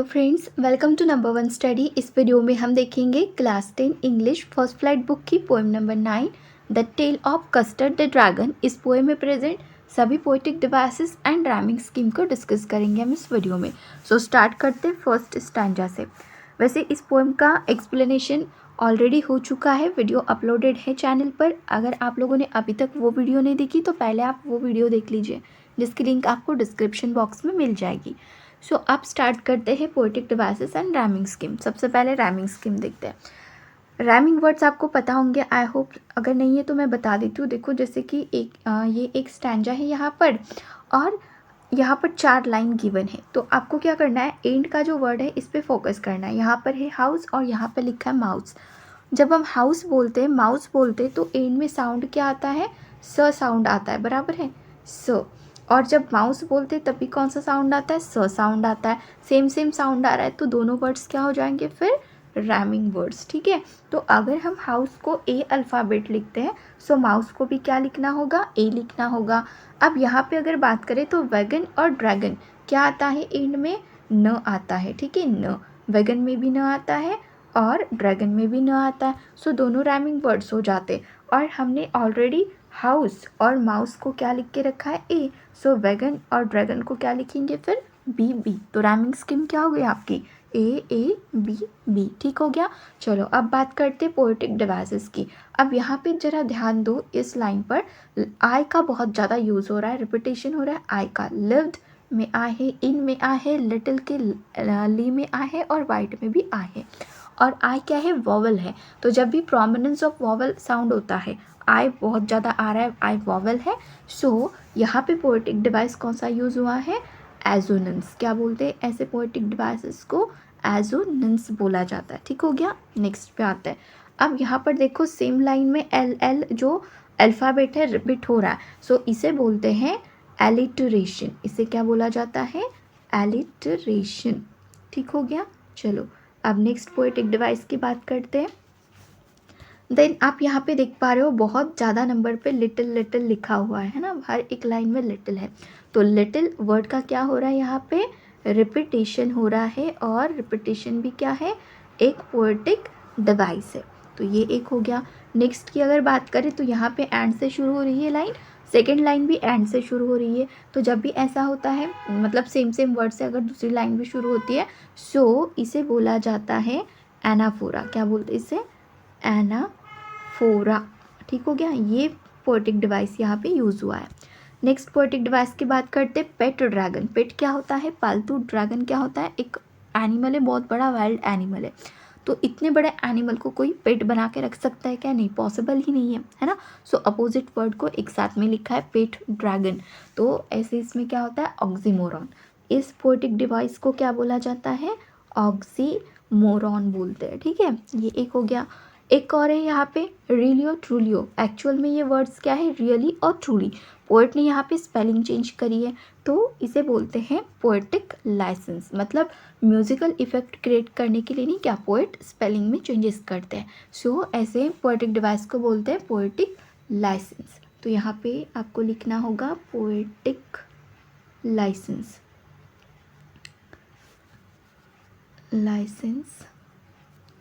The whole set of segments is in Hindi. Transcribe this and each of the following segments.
तो friends, welcome to number one study. इस वीडियो में हम देखेंगे class 10 English first flight book की poem number 9 the tale of custard the dragon. इस पोएम में प्रेजेंट सभी poetic devices and rhyming scheme को डिस्कस करेंगे हम इस वीडियो में। सो स्टार्ट करते हैं फर्स्ट स्टैंजा से। वैसे इस पोएम का एक्सप्लेनेशन ऑलरेडी हो चुका है, वीडियो अपलोडेड है चैनल पर। अगर आप लोगों ने अभी तक वो वीडियो नहीं देखी तो पहले आप वो वीडियो देख लीजिए, जिसकी लिंक आपको डिस्क्रिप्शन बॉक्स में मिल जाएगी। सो अब स्टार्ट करते हैं poetic devices and rhyming scheme. सबसे पहले राइमिंग स्कीम देखते हैं। राइमिंग वर्ड्स आपको पता होंगे, आई होप। अगर नहीं है तो मैं बता देती हूँ। देखो, जैसे कि ये एक स्टैंजा है यहाँ पर, और यहाँ पर 4 लाइन गिवन है। तो आपको क्या करना है, एंड का जो वर्ड है इस पर फोकस करना है। यहाँ पर है हाउस और यहाँ पर लिखा है माउस। जब हम हाउस बोलते हैं, माउस बोलते हैं, तो एंड में साउंड क्या आता है, स साउंड आता है, बराबर है, स। और जब माउस बोलते हैं तब भी कौन सा साउंड आता है, स साउंड आता है। सेम साउंड आ रहा है तो दोनों वर्ड्स क्या हो जाएंगे फिर, राइमिंग वर्ड्स। ठीक है, तो अगर हम हाउस को ए अल्फ़ाबेट लिखते हैं, सो माउस को भी क्या लिखना होगा, ए लिखना होगा। अब यहाँ पे अगर बात करें तो वैगन और ड्रैगन क्या आता है, एंड में न आता है। ठीक है, न, वैगन में भी न आता है और ड्रैगन में भी न आता है। सो दोनों राइमिंग वर्ड्स हो जाते। और हमने ऑलरेडी हाउस और माउस को क्या लिख के रखा है, ए। सो वैगन और ड्रैगन को क्या लिखेंगे फिर, बी बी। तो राइमिंग स्कीम क्या हो गई आपकी, ए बी बी। ठीक हो गया। चलो अब बात करते हैं पोएटिक डिवाइसेस की। अब यहाँ पे जरा ध्यान दो, इस लाइन पर आई का बहुत ज़्यादा यूज़ हो रहा है, रिपीटेशन हो रहा है आई का। लिव्ड में आई है, इन में आई है, लिटिल के ली में आई है और वाइट में भी आई है। और आई क्या है, वॉवल है। तो जब भी प्रोमिनेंस ऑफ वॉवल साउंड होता है, आई बहुत ज़्यादा आ रहा है, आई वॉवल है। सो यहाँ पे पोएटिक डिवाइस कौन सा यूज़ हुआ है, एजोनेंस। क्या बोलते हैं ऐसे पोएटिक डिवाइसेस को, एजोनेंस बोला जाता है। ठीक हो गया। नेक्स्ट पे आता है। अब यहाँ पर देखो, सेम लाइन में एल एल जो अल्फ़ाबेट है रिपीट हो रहा है, सो इसे बोलते हैं एलिटरेशन। इसे क्या बोला जाता है, एलिटरेशन। ठीक हो गया। चलो अब नेक्स्ट पोएटिक डिवाइस की बात करते हैं। देन आप यहाँ पे देख पा रहे हो बहुत ज़्यादा नंबर पे लिटिल लिटिल लिखा हुआ है ना, हर एक लाइन में लिटिल है। तो लिटिल वर्ड का क्या हो रहा है, यहाँ पे रिपीटेशन हो रहा है, और रिपीटेशन भी क्या है, एक पोएटिक डिवाइस है। तो ये एक हो गया। नेक्स्ट की अगर बात करें तो यहाँ पे एंड से शुरू हो रही है लाइन, सेकेंड लाइन भी एंड से शुरू हो रही है। तो जब भी ऐसा होता है, मतलब सेम वर्ड से अगर दूसरी लाइन भी शुरू होती है, सो इसे बोला जाता है एनाफोरा। क्या बोलते हैं इसे, एनाफोरा। ठीक हो गया। ये पोएटिक डिवाइस यहाँ पे यूज़ हुआ है। नेक्स्ट पोएटिक डिवाइस की बात करते हैं, पेट ड्रैगन। पेट क्या होता है, पालतू। ड्रैगन क्या होता है, एक एनिमल है, बहुत बड़ा वाइल्ड एनिमल है। तो इतने बड़े एनिमल को कोई पेट बना के रख सकता है क्या, नहीं, पॉसिबल ही नहीं है ना। सो अपोजिट वर्ड को एक साथ में लिखा है, पेट ड्रैगन। तो ऐसे इसमें क्या होता है, ऑक्सीमोरॉन। इस पोएटिक डिवाइस को क्या बोला जाता है, ऑक्सीमोरॉन बोलते हैं। ठीक है, ये एक हो गया। एक और है यहाँ पे, रिलियो ट्रूलियो। एक्चुअल में ये वर्ड्स क्या है, रियली और ट्रूली। पोएट ने यहाँ पे स्पेलिंग चेंज करी है, तो इसे बोलते हैं पोएटिक लाइसेंस। मतलब म्यूजिकल इफेक्ट क्रिएट करने के लिए नहीं, क्या पोएट स्पेलिंग में चेंजेस करते हैं। सो ऐसे पोएटिक डिवाइस को बोलते हैं पोएटिक लाइसेंस। तो यहाँ पे आपको लिखना होगा पोएटिक लाइसेंस, लाइसेंस।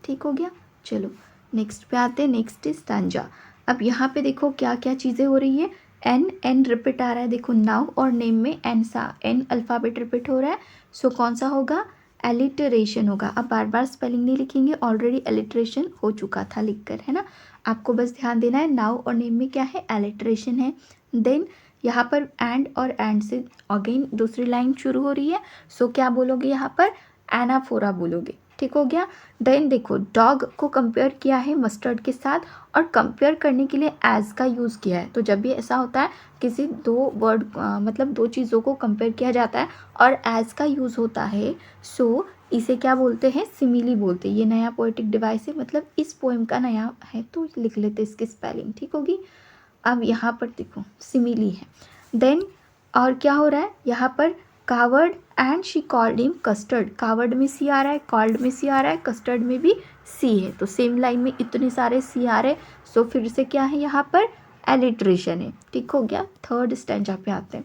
ठीक हो गया। चलो नेक्स्ट पे आते हैं। Next is stanza. अब यहाँ पे देखो क्या क्या चीज़ें हो रही है, एन रिपीट आ रहा है। देखो नाउ और नेम में एन अल्फ़ाबेट रिपीट हो रहा है। सो कौन सा होगा, एलिटरेशन होगा। अब बार बार स्पेलिंग नहीं लिखेंगे, ऑलरेडी एलिटरेशन हो चुका था लिखकर, है ना। आपको बस ध्यान देना है, नाउ और नेम में क्या है, एलिटरेशन है। देन यहाँ पर एंड और एंड से अगेन दूसरी लाइन शुरू हो रही है। सो क्या बोलोगे यहाँ पर, एनाफोरा बोलोगे। ठीक हो गया। देन देखो, डॉग को कंपेयर किया है मस्टर्ड के साथ, और कंपेयर करने के लिए एज का यूज़ किया है। तो जब भी ऐसा होता है, किसी दो वर्ड मतलब दो चीज़ों को कंपेयर किया जाता है और एज का यूज़ होता है, सो इसे क्या बोलते हैं, सिमिली बोलते हैं। ये नया पोएटिक डिवाइस है, मतलब इस पोएम का नया है, तो लिख लेते इसकी स्पेलिंग। ठीक होगी। अब यहाँ पर देखो सिमिली है। देन और क्या हो रहा है यहाँ पर, coward and she called him custard. Coward में सी आ रहा है, कॉल्ड में सी आ रहा है, कस्टर्ड में भी सी है। तो सेम लाइन में इतने सारे सी आ रहे, सो फिर से क्या है यहाँ पर, एलिट्रेशन है। ठीक हो गया। थर्ड स्टैंजा पे आते हैं।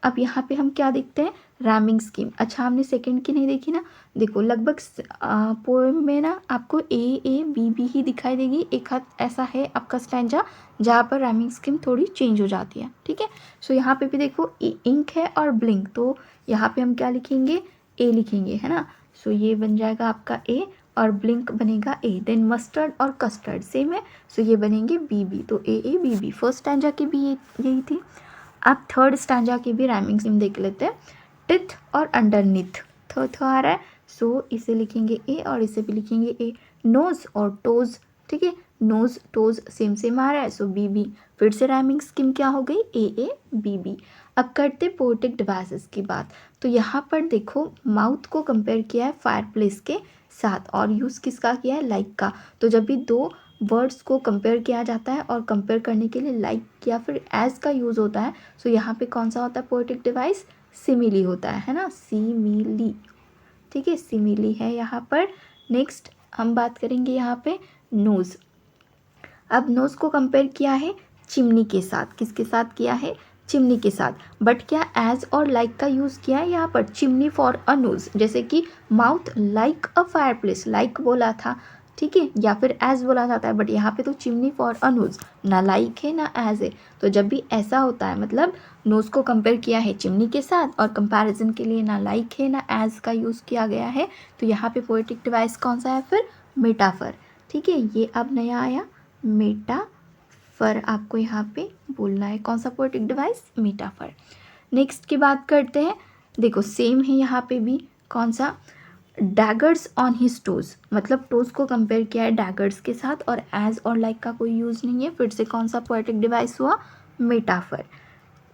अब यहाँ पे हम क्या देखते हैं, रैमिंग स्कीम। अच्छा, हमने सेकंड की नहीं देखी ना। देखो लगभग पोएम में ना आपको ए बी बी ही दिखाई देगी। एक हाथ ऐसा है आपका स्टैंजा जहाँ पर रैमिंग स्कीम थोड़ी चेंज हो जाती है, ठीक है। सो यहाँ पे भी देखो इंक है और ब्लिंक, तो यहाँ पे हम क्या लिखेंगे, ए लिखेंगे, है ना। सो ये बन जाएगा आपका ए और ब्लिंक बनेगा ए। देन मस्टर्ड और कस्टर्ड सेम है, सो ये बनेंगे बी बी। तो A B B first stanza की भी यही थी। अब थर्ड स्टैंजा की भी राइमिंग स्कीम देख लेते हैं। टिथ और अंडरनीथ, थ आ रहा है, सो इसे लिखेंगे ए और इसे भी लिखेंगे ए। नोज और टोज, ठीक है, नोज टोज सेम आ रहा है, सो बी बी। फिर से राइमिंग स्कीम क्या हो गई, ए बी बी। अब करते पोएटिक डिवाइसेस की बात। तो यहाँ पर देखो माउथ को कंपेयर किया है फायरप्लेस के साथ और यूज़ किसका किया है, लाइक का। तो जब भी दो वर्ड्स को कंपेयर किया जाता है और कंपेयर करने के लिए लाइक या फिर एज का यूज़ होता है, सो यहाँ पे कौन सा होता है पोएटिक डिवाइस, सिमिली होता है ना, सिमिली, ठीक है, सिमिली है यहाँ पर। नेक्स्ट हम बात करेंगे यहाँ पे नोज़। अब नोज़ को कंपेयर किया है चिमनी के साथ, किसके साथ किया है, चिमनी के साथ। बट क्या एज और लाइक का यूज़ किया है यहाँ पर, चिमनी फॉर अ नोज़। जैसे कि माउथ लाइक अ फायरप्लेस, लाइक बोला था, ठीक है, या फिर एज बोला जाता है, बट यहाँ पे तो चिमनी फॉर अ नोज़, ना लाइक है ना एज है। तो जब भी ऐसा होता है मतलब नोज़ को कंपेयर किया है चिमनी के साथ और कंपैरिजन के लिए ना लाइक है ना एज का यूज़ किया गया है, तो यहाँ पे पोएटिक डिवाइस कौन सा है फिर, मेटाफर, ठीक है। ये अब नया आया मेटाफर, आपको यहाँ पे बोलना है कौन सा पोएटिक डिवाइस, मेटाफर। नेक्स्ट की बात करते हैं। देखो सेम है यहाँ पे भी, कौन सा, डैगर्स ऑन हिज टोज, मतलब टोज को कंपेयर किया है डैगर्स के साथ और एज और लाइक का कोई यूज़ नहीं है। फिर से कौन सा पोएटिक डिवाइस हुआ, मेटाफर।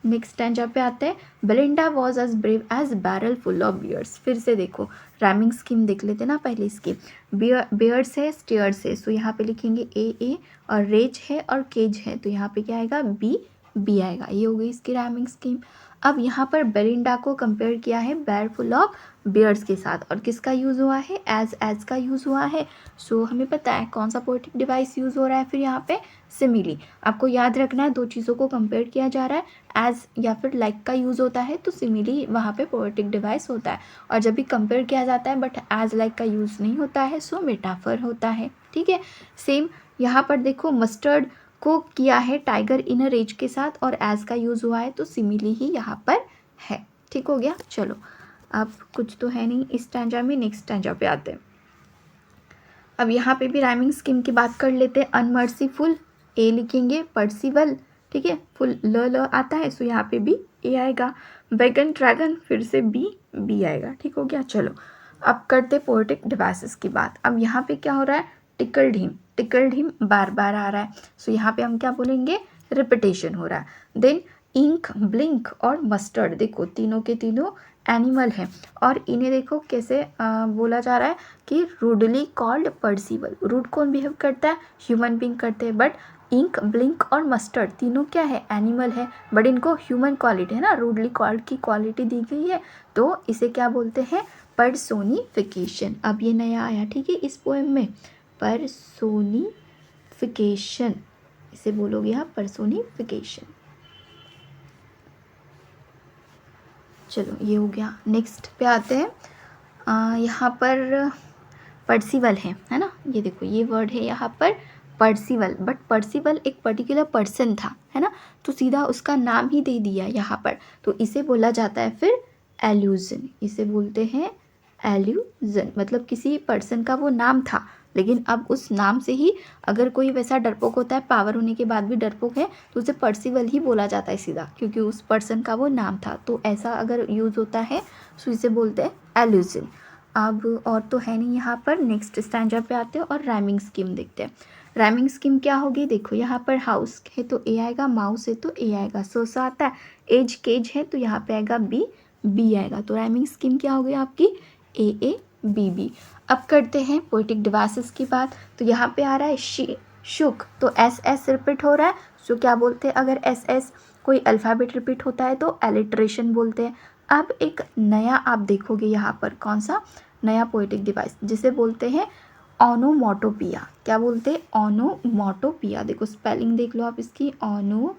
नेक्स्ट स्टैंजा पे आते हैं। Belinda was as brave as barrel full of bears. फिर से देखो राइमिंग स्कीम देख लेते ना पहले इसकी। बियर्स है, स्टेयर्स है, सो यहाँ पे लिखेंगे ए और रेज है और केज है, तो यहाँ पे क्या आएगा, बी आएगा। ये हो गई इसकी राइमिंग स्कीम। अब यहाँ पर बेलिंडा को कंपेयर किया है बैर फुल ऑफ बियर्स के साथ और किसका यूज़ हुआ है, एज का यूज़ हुआ है। सो हमें पता है कौन सा पोएटिक डिवाइस यूज़ हो रहा है फिर यहाँ पे, सिमिली। आपको याद रखना है दो चीज़ों को कंपेयर किया जा रहा है, एज या फिर लाइक का यूज़ होता है तो सिमिली वहाँ पे पोएटिक डिवाइस होता है, और जब भी कंपेयर किया जाता है बट एज लाइक का यूज़ नहीं होता है, सो मेटाफर होता है, ठीक है। सेम यहाँ पर देखो मस्टर्ड को किया है टाइगर इन अ रेज के साथ और एज का यूज़ हुआ है, तो सिमिली ही यहाँ पर है, ठीक हो गया। चलो अब कुछ तो है नहीं इस स्टैंजा में, नेक्स्ट स्टैंजा पे आते हैं। अब यहाँ पे भी राइमिंग स्कीम की बात कर लेते हैं। अनमर्सीफुल ए लिखेंगे, पर्सिवल, ठीक है, फुल ल आता है, सो यहाँ पे भी ए आएगा। बैगन ड्रैगन, फिर से बी आएगा, ठीक हो गया। चलो अब करते पोएटिक डिवाइसेस की बात। अब यहाँ पे क्या हो रहा है, टिकल्ड हिम बार बार आ रहा है, सो यहाँ पे हम क्या बोलेंगे, रिपीटेशन हो रहा है। देन इंक, ब्लिंक और मस्टर्ड, देखो तीनों के तीनों एनिमल है और इन्हें देखो कैसे बोला जा रहा है कि रूडली कॉल्ड पर्सिवल। रूड कौन बिहेव करता है, ह्यूमन बीइंग करते हैं, बट इंक, ब्लिंक और मस्टर्ड तीनों क्या है, एनिमल है, बट इनको ह्यूमन क्वालिटी है ना, रूडली कॉल्ड की क्वालिटी दी गई है, तो इसे क्या बोलते हैं, पर्सोनिफिकेशन। अब ये नया आया, ठीक है, इस पोएम में पर्सोनिफिकेशन, इसे बोलोगे आप पर्सोनिफिकेशन। चलो ये हो गया। नेक्स्ट पे आते हैं। यहाँ पर पर्सिवल है ना, ये देखो ये वर्ड है यहाँ पर पर्सिवल, बट पर्सिवल एक पर्टिकुलर पर्सन था, है ना, तो सीधा उसका नाम ही दे दिया यहाँ पर, तो इसे बोला जाता है फिर एल्यूजन। इसे बोलते हैं एल्यूजन, मतलब किसी पर्सन का वो नाम था लेकिन अब उस नाम से ही अगर कोई वैसा डरपोक होता है, पावर होने के बाद भी डरपोक है, तो उसे पर्सिवल ही बोला जाता है सीधा, क्योंकि उस पर्सन का वो नाम था। तो ऐसा अगर यूज़ होता है तो इसे बोलते हैं एल्यूजन। अब और तो है नहीं यहाँ पर, नेक्स्ट स्टैंजा पे आते हैं और राइमिंग स्कीम देखते हैं। राइमिंग स्कीम क्या होगी, देखो यहाँ पर हाउस है तो ए आएगा, माउस है तो ए आएगा, सोसा आता है, एज केज है तो यहाँ पे आएगा बी आएगा। तो राइमिंग स्कीम क्या होगी आपकी, ए बी। अब करते हैं पोएटिक डिवाइसेस की बात। तो यहाँ पे आ रहा है शुक, तो एस रिपीट हो रहा है, सो क्या बोलते हैं, अगर एस कोई अल्फ़ाबेट रिपीट होता है तो एलिट्रेशन बोलते हैं। अब एक नया आप देखोगे यहाँ पर, कौन सा नया पोएटिक डिवाइस, जिसे बोलते हैं ऑनोमोटोपिया। क्या बोलते हैं, ऑनोमोटोपिया। देखो स्पेलिंग देख लो आप इसकी, ऑनोमैटोपिया,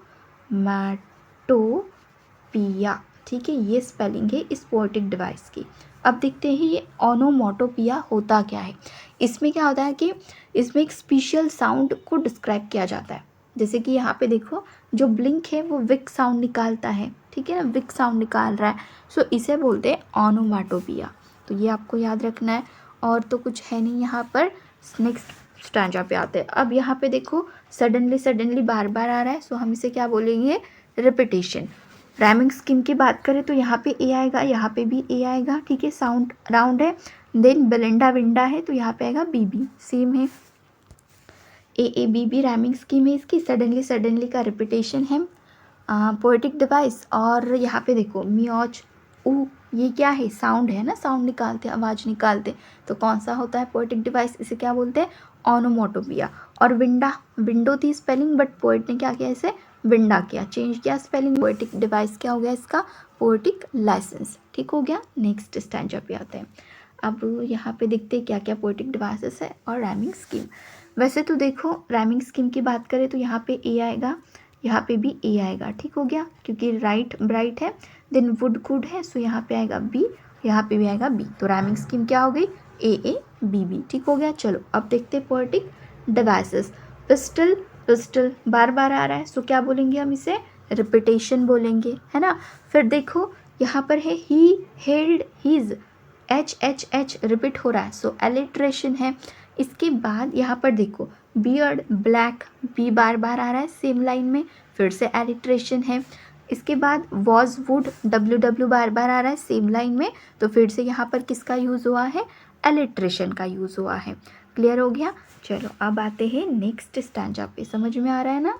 ठीक है, ये स्पेलिंग है इस पोएटिक डिवाइस की। अब देखते हैं ये ओनोमोटोपिया होता क्या है। इसमें क्या होता है कि इसमें एक स्पेशल साउंड को डिस्क्राइब किया जाता है। जैसे कि यहाँ पे देखो जो ब्लिंक है वो विक साउंड निकालता है, ठीक है ना, विक साउंड निकाल रहा है, सो इसे बोलते हैं ओनोमोटोपिया। तो ये आपको याद रखना है, और तो कुछ है नहीं यहाँ पर। नेक्स्ट स्टैंजा पे आते हैं। अब यहाँ पे देखो सडनली बार बार आ रहा है, सो हम इसे क्या बोलेंगे, रिपीटेशन। राइमिंग स्कीम की बात करें तो यहाँ पे ए आएगा, यहाँ पे भी ए आएगा, ठीक है, साउंड राउंड है। देन बेलिंडा विंडा है तो यहाँ पे आएगा बी बी, सेम है, A B B rhyming scheme है इसकी। सडनली का रिपीटेशन है पोएटिक डिवाइस। और यहाँ पे देखो मियोच ऊ, ये क्या है, साउंड है ना, साउंड निकालते, आवाज़ निकालते, तो कौन सा होता है पोएटिक डिवाइस, इसे क्या बोलते हैं, ओनोमोटोपिया। और विंडा, विंडो थी स्पेलिंग, बट पोएट ने क्या किया, इसे विंडा किया, चेंज किया स्पेलिंग। पोएटिक डिवाइस क्या हो गया इसका, पोएटिक लाइसेंस, ठीक हो गया। नेक्स्ट स्टैंजा पे आते हैं। अब यहाँ पे देखते हैं क्या क्या पोएटिक डिवाइसेस है और राइमिंग स्कीम। वैसे तो देखो राइमिंग स्कीम की बात करें तो यहाँ पे ए आएगा, यहाँ पे भी ए आएगा, ठीक हो गया, क्योंकि राइट ब्राइट है। देन वुड कुड है, सो यहाँ पे आएगा बी, यहाँ पे भी आएगा बी, तो राइमिंग स्कीम क्या हो गई, ए बी बी, ठीक हो गया। चलो अब देखते हैं पोएटिक डिवाइसेस। पिस्टल, पिस्टल बार बार आ रहा है, सो क्या बोलेंगे हम इसे, रिपीटेशन बोलेंगे, है ना। फिर देखो यहाँ पर है ही, हेल्ड, हीज, एच रिपीट हो रहा है, सो एलिट्रेशन है। इसके बाद यहाँ पर देखो बियर्ड, ब्लैक, बी बार बार आ रहा है सेम लाइन में, फिर से एलिट्रेशन है। इसके बाद वॉज, वुड, डब्ल्यू बार बार आ रहा है सेम लाइन में, तो फिर से यहाँ पर किसका यूज़ हुआ है, एलिट्रेशन का यूज़ हुआ है। क्लियर हो गया। चलो अब आते हैं नेक्स्ट स्टैंजा पे, समझ में आ रहा है ना।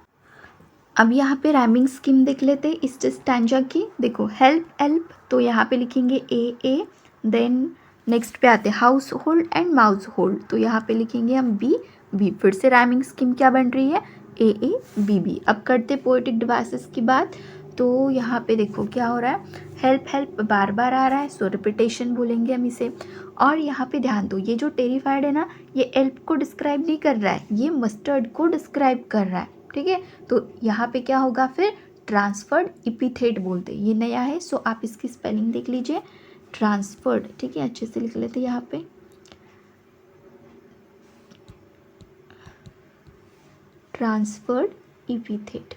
अब यहाँ पे राइमिंग स्कीम देख लेते हैं इस स्टैंजा की। देखो हेल्प, एल्प, तो यहाँ पे लिखेंगे ए। देन नेक्स्ट पे आते हैं house hold and mouse hold, तो यहाँ पे लिखेंगे हम बी। फिर से राइमिंग स्कीम क्या बन रही है, ए बी। अब करते पोएटिक डिवाइसेस की बात। तो यहाँ पे देखो क्या हो रहा है, हेल्प बार बार आ रहा है, सो रिपीटेशन बोलेंगे हम इसे। और यहाँ पे ध्यान दो, ये जो टेरिफाइड है ना, ये एल्प को डिस्क्राइब नहीं कर रहा है, ये मस्टर्ड को डिस्क्राइब कर रहा है, ठीक है। तो यहाँ पे क्या होगा फिर, ट्रांसफर्ड इपिथेट बोलते हैं, ये नया है, सो आप इसकी स्पेलिंग देख लीजिए, ट्रांसफर्ड, ठीक है, अच्छे से लिख लेते यहाँ पे, ट्रांसफर्ड इपिथेट,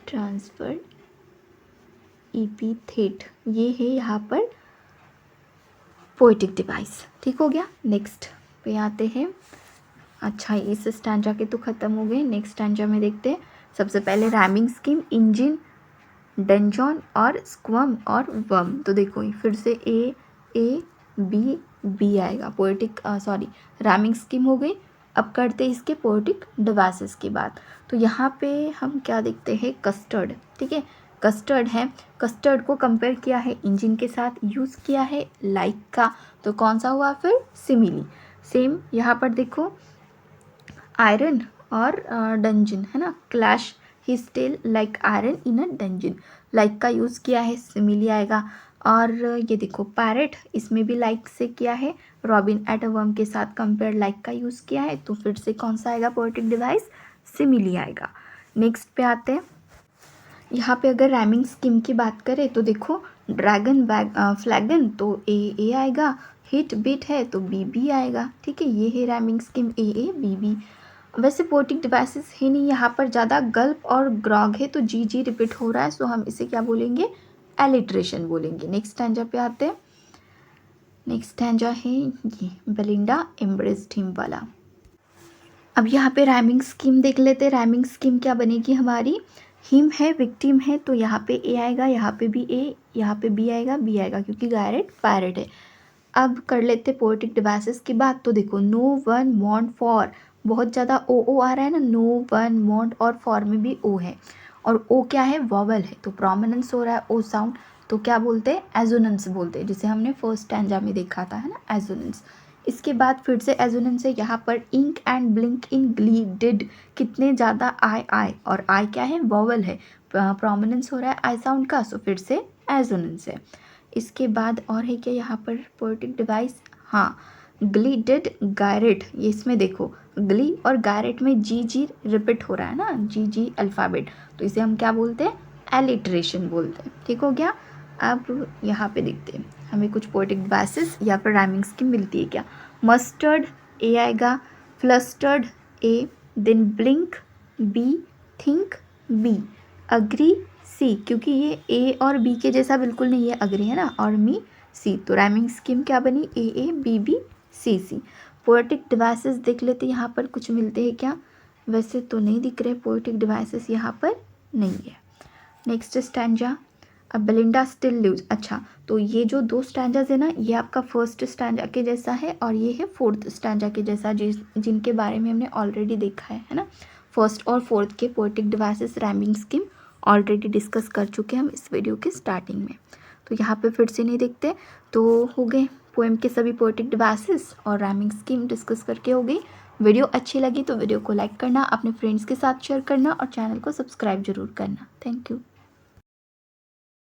ट्रांसफर्ड इपिथेट, ये है यहाँ पर पोएटिक डिवाइस, ठीक हो गया। नेक्स्ट पे आते हैं। अच्छा इस स्टैंजा के तो ख़त्म हो गए, नेक्स्ट स्टैंजा में देखते हैं। सबसे पहले राइमिंग स्कीम, इंजन, डेंजॉन और स्क्वम और वम, तो देखो फिर से ए बी आएगा, पोएटिक राइमिंग स्कीम हो गई। अब करते हैं इसके पोएटिक डिवाइसेस की बात। तो यहाँ पे हम क्या देखते हैं, कस्टर्ड, ठीक है, कस्टर्ड है, कस्टर्ड को कंपेयर किया है इंजन के साथ, यूज़ किया है लाइक का, तो कौन सा हुआ फिर, सिमिली। सेम यहाँ पर देखो आयरन और डंजन, है ना, clash, he still like iron in a dungeon, like का यूज़ किया है, सिमिली आएगा। और ये देखो पैरेट, इसमें भी लाइक से किया है, रॉबिन एट अ वर्म के साथ कंपेयर लाइक का यूज़ किया है, तो फिर से कौन सा आएगा पोएटिक डिवाइस, सिमिली आएगा। नेक्स्ट पे आते हैं। यहाँ पे अगर राइमिंग स्कीम की बात करें तो देखो ड्रैगन, फ्लैगन, तो ए आएगा, हिट बीट है तो बी आएगा, ठीक है, ये है राइमिंग स्कीम ए बी। वैसे पोएटिक डिवाइसेस है नहीं यहाँ पर ज़्यादा, गल्प और ग्रॉग है तो जी रिपीट हो रहा है, सो हम इसे क्या बोलेंगे, एलिट्रेशन बोलेंगे। नेक्स्ट स्टैंजा पे आते हैं। नेक्स्ट स्टैंजा है ये बेलिंडा एम्ब्रेस्ड हिम वाला। अब यहाँ पे राइमिंग स्कीम देख लेते हैं। राइमिंग स्कीम क्या बनेगी हमारी, हिम है, विक्टिम है, तो यहाँ पे ए आएगा, यहाँ पे भी ए, यहाँ पे बी आएगा, क्योंकि गायरेट पैरेट है। अब कर लेते पोएटिक डिवाइसेस की बात। तो देखो नो वन वांट फॉर, बहुत ज़्यादा ओ आ रहा है ना, नो वन वांट, और फॉर में भी ओ है, और ओ क्या है, वॉवल है, तो प्रोमिनेंस हो रहा है ओ साउंड, तो क्या बोलते हैं, एजोनेंस बोलते हैं, जिसे हमने फर्स्ट स्टैंजा में देखा था, है ना, एजोनेंस। इसके बाद फिर से एजोनेंस है यहाँ पर, ink and blink in glee did, कितने ज़्यादा आई, और आई क्या है, वॉवल है, प्रोमिनेंस हो रहा है आई साउंड का, सो फिर से एजोनेंस है। इसके बाद और है क्या यहाँ पर पोएटिक डिवाइस, हाँ ग्लीडेड गायरेट, ये इसमें देखो ग्ली और गैरेट में जी जी रिपीट हो रहा है ना, जी जी अल्फ़ाबेट, तो इसे हम क्या बोलते हैं, एलिट्रेशन बोलते हैं। ठीक हो गया। अब यहाँ पे देखते हैं हमें कुछ पोएटिक डिवाइसेस या फिर राइमिंग स्कीम मिलती है क्या। मस्टर्ड ए आएगा, flustered A, then blink B, think B, agree C, क्योंकि ये ए और बी के जैसा बिल्कुल नहीं है, अग्री है ना, और मी सी, तो राइमिंग स्कीम क्या बनी, A B B C C. Poetic devices देख लेते हैं, यहाँ पर कुछ मिलते हैं क्या, वैसे तो नहीं दिख रहे पोएटिक डिवाइसेस यहाँ पर नहीं है। नेक्स्ट स्टैंजा, अब बेलिंडा स्टिल लिव्स, अच्छा तो ये जो 2 स्टैंजाज है ना, ये आपका फर्स्ट स्टैंजा के जैसा है और ये है फोर्थ स्टैंजा के जैसा, जिनके बारे में हमने ऑलरेडी देखा है ना। फर्स्ट और फोर्थ के poetic devices rhyming scheme already discuss कर चुके हैं हम इस वीडियो के स्टार्टिंग में, तो यहाँ पे फिर से नहीं देखते। तो हो गए पोएम के सभी पोएटिक डिवाइसेस और राइमिंग स्कीम डिस्कस करके हो गई। वीडियो अच्छी लगी तो वीडियो को लाइक करना, अपने फ्रेंड्स के साथ शेयर करना और चैनल को सब्सक्राइब जरूर करना। Thank you.